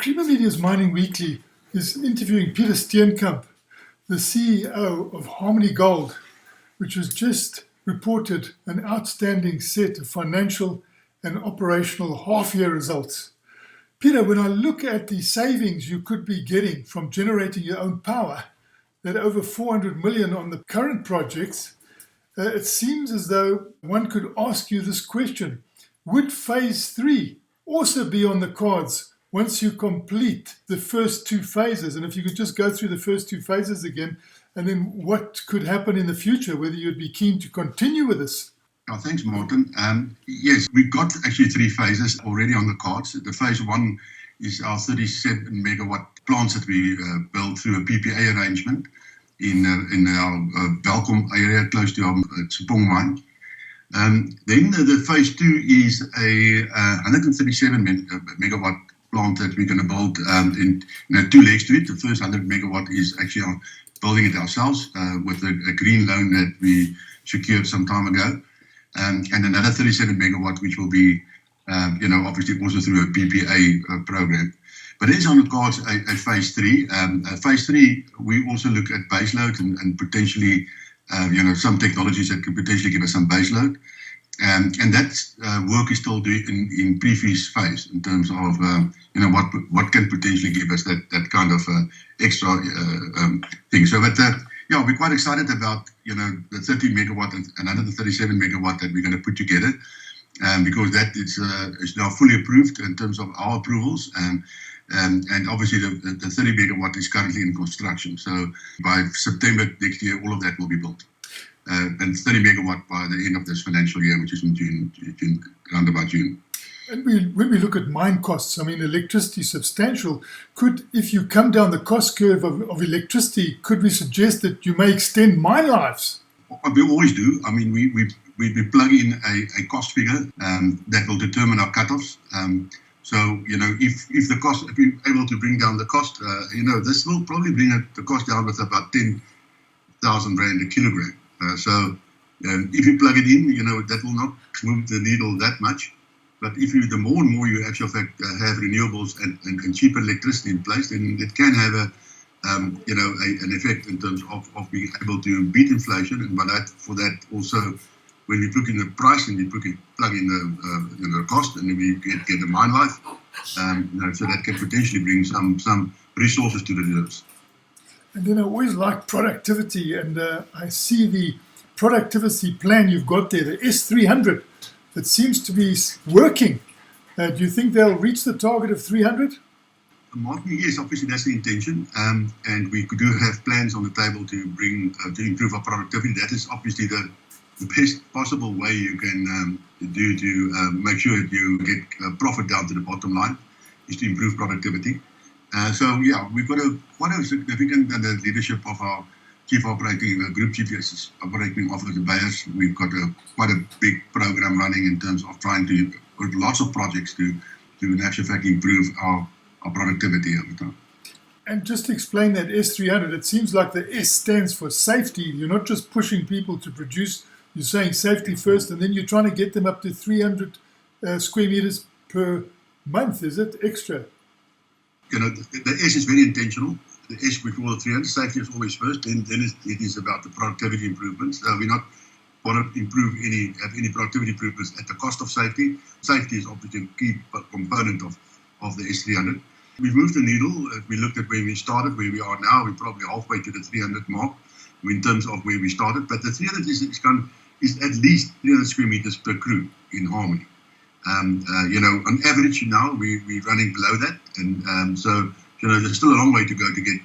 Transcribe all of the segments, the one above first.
Creamer Media's Mining Weekly is interviewing Peter Steenkamp, the CEO of Harmony Gold, which has just reported an outstanding set of financial and operational half-year results. Peter, when I look at the savings you could be getting from generating your own power, that over 400 million on the current projects, it seems as though one could ask you this question. Would phase 3 also be on the cards once you complete the first two phases? And if you could just go through the first two phases again, and then what could happen in the future, whether you'd be keen to continue with this? Oh, thanks, Martin. Yes, we've got actually 3 phases already on the cards. The phase 1 is our 37 megawatt plants that we built through a PPA arrangement in our Welkom area close to our Tsipong mine. Then the phase 2 is a 137 megawatt plant that we're going to build in 2 legs to it. The first 100 megawatt is actually building it ourselves with a green loan that we secured some time ago. And another 37 megawatt, which will be, obviously also through a PPA program. But it is on the cards at phase 3. Phase 3, we also look at baseload and potentially, some technologies that could potentially give us some baseload. And that work is still doing in pre-feas phase in terms of, what can potentially give us that kind of extra thing. So, we're quite excited about, the 30 megawatt and another 37 megawatt that we're going to put together, because that is now fully approved in terms of our approvals. And obviously the 30 megawatt is currently in construction. So by September next year, all of that will be built. And 30 megawatt by the end of this financial year, which is in June, around about June. And when we look at mine costs, electricity is substantial. If you come down the cost curve of electricity, could we suggest that you may extend mine lives? We always do. We plug in a cost figure that will determine our cutoffs. So, if the cost, if we're able to bring down the cost, this will probably bring the cost down with about 10,000 rand a kilogram. So if you plug it in, that will not move the needle that much. But the more and more you actually have renewables and cheaper electricity in place, then it can have an effect in terms of being able to beat inflation. And for that also, when we plug in the price and we plug in the cost, and then we get the mine life, so that can potentially bring some resources to the reserves. And then I always like productivity, and I see the productivity plan you've got there, the S300, that seems to be working. Do you think they'll reach the target of 300? Martin, yes, obviously that's the intention, and we do have plans on the table to improve our productivity. That is obviously the best possible way you can do to make sure that you get profit down to the bottom line, is to improve productivity. We've got quite a significant under the leadership of our Chief Operating Group Chief Operating Officer Beyers. We've got quite a big program running in terms of trying to put lots of projects to in actual fact improve our productivity over time. And just to explain that S300, it seems like the S stands for safety. You're not just pushing people to produce, you're saying safety first, and then you're trying to get them up to 300 square meters per month. Is it extra? The S is very intentional. The S before the 300, safety is always first, then it is about the productivity improvements. We not want to have any productivity improvements at the cost of safety. Safety is obviously a key component of the S300. We've moved the needle. If we looked at where we started, where we are now, we're probably halfway to the 300 mark in terms of where we started. But the 300 is at least 300 square meters per crew in Harmony. On average now, we're running below that. And so, there's still a long way to go to get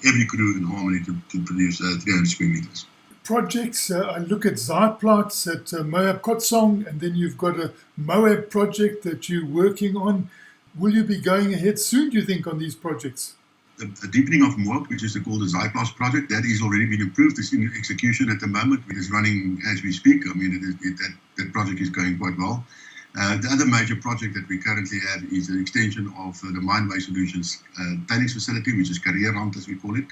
every crew in Harmony to produce 300 square meters. Projects, I look at Zaaiplaats at Moab Kotsong, and then you've got a Moab project that you're working on. Will you be going ahead soon, do you think, on these projects? The deepening of Moab, which is called the Zaaiplaats project, that is already been approved. It's in execution at the moment. It is running as we speak. That project is going quite well. The other major project that we currently have is an extension of the Mine Waste Solutions tailings facility, which is Karierrand as we call it.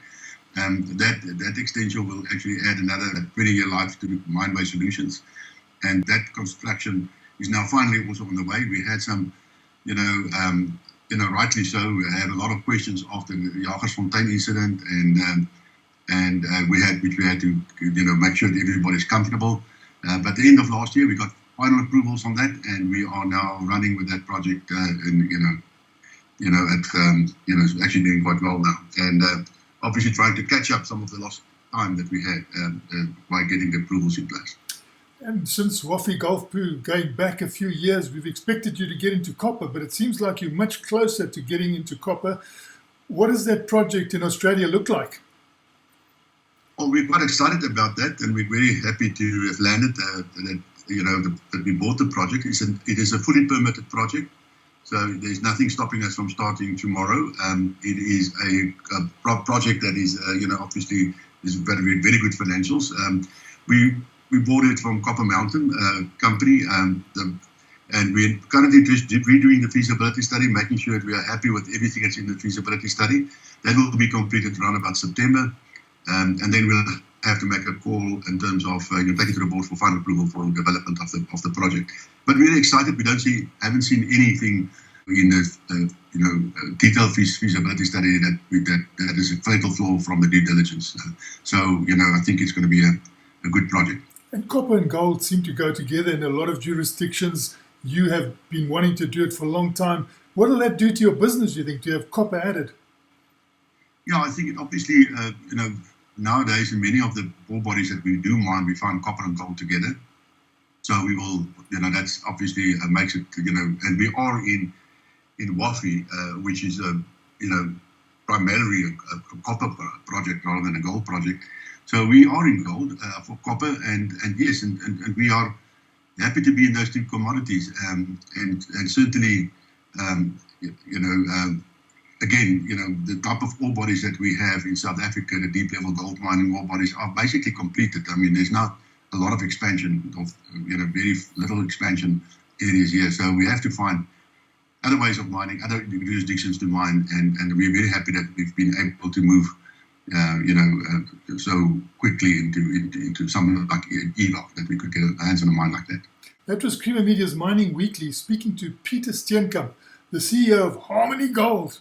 That extension will actually add another 20-year life to Mine Waste Solutions. And that construction is now finally also on the way. We had some rightly so, we had a lot of questions after the Jagersfontein incident, and we had to make sure that everybody's comfortable. But at the end of last year, we got final approvals on that, and we are now running with that project, and it's actually doing quite well now, and obviously trying to catch up some of the lost time that we had by getting the approvals in place. And since Wafi Golf Poo, going back a few years, we've expected you to get into copper, but it seems like you're much closer to getting into copper. What does that project in Australia look like? Well, we're quite excited about that, and we're very happy to have landed that we bought the project. It is a fully permitted project, so there's nothing stopping us from starting tomorrow. It is a project that is, obviously is very, very good financials. We bought it from Copper Mountain company, and we're currently just redoing the feasibility study, making sure that we are happy with everything that's in the feasibility study. That will be completed around about September, and then we'll have to make a call in terms of take it to the board for final approval for development of the project. But really excited. We haven't seen anything in the detailed feasibility study that is a fatal flaw from the due diligence. So I think it's going to be a good project. And copper and gold seem to go together in a lot of jurisdictions. You have been wanting to do it for a long time. What will that do to your business, do you think, to have copper added? Yeah, I think it obviously, nowadays in many of the ore bodies that we do mine, we find copper and gold together. So we will, that's obviously makes it, and we are in Wafi, which is, primarily a copper project rather than a gold project. So we are in gold for copper, and yes, and we are happy to be in those two commodities, and certainly, again, the type of ore bodies that we have in South Africa, the deep level gold mining ore bodies, are basically completed. I mean, there's not a lot of expansion of very little expansion areas here, so we have to find other ways of mining, other jurisdictions to mine, and we're very happy that we've been able to move so quickly into something like ELOC, that we could get our hands on a mine like that. That was Creamer Media's Mining Weekly, speaking to Peter Steenkamp, the CEO of Harmony Gold.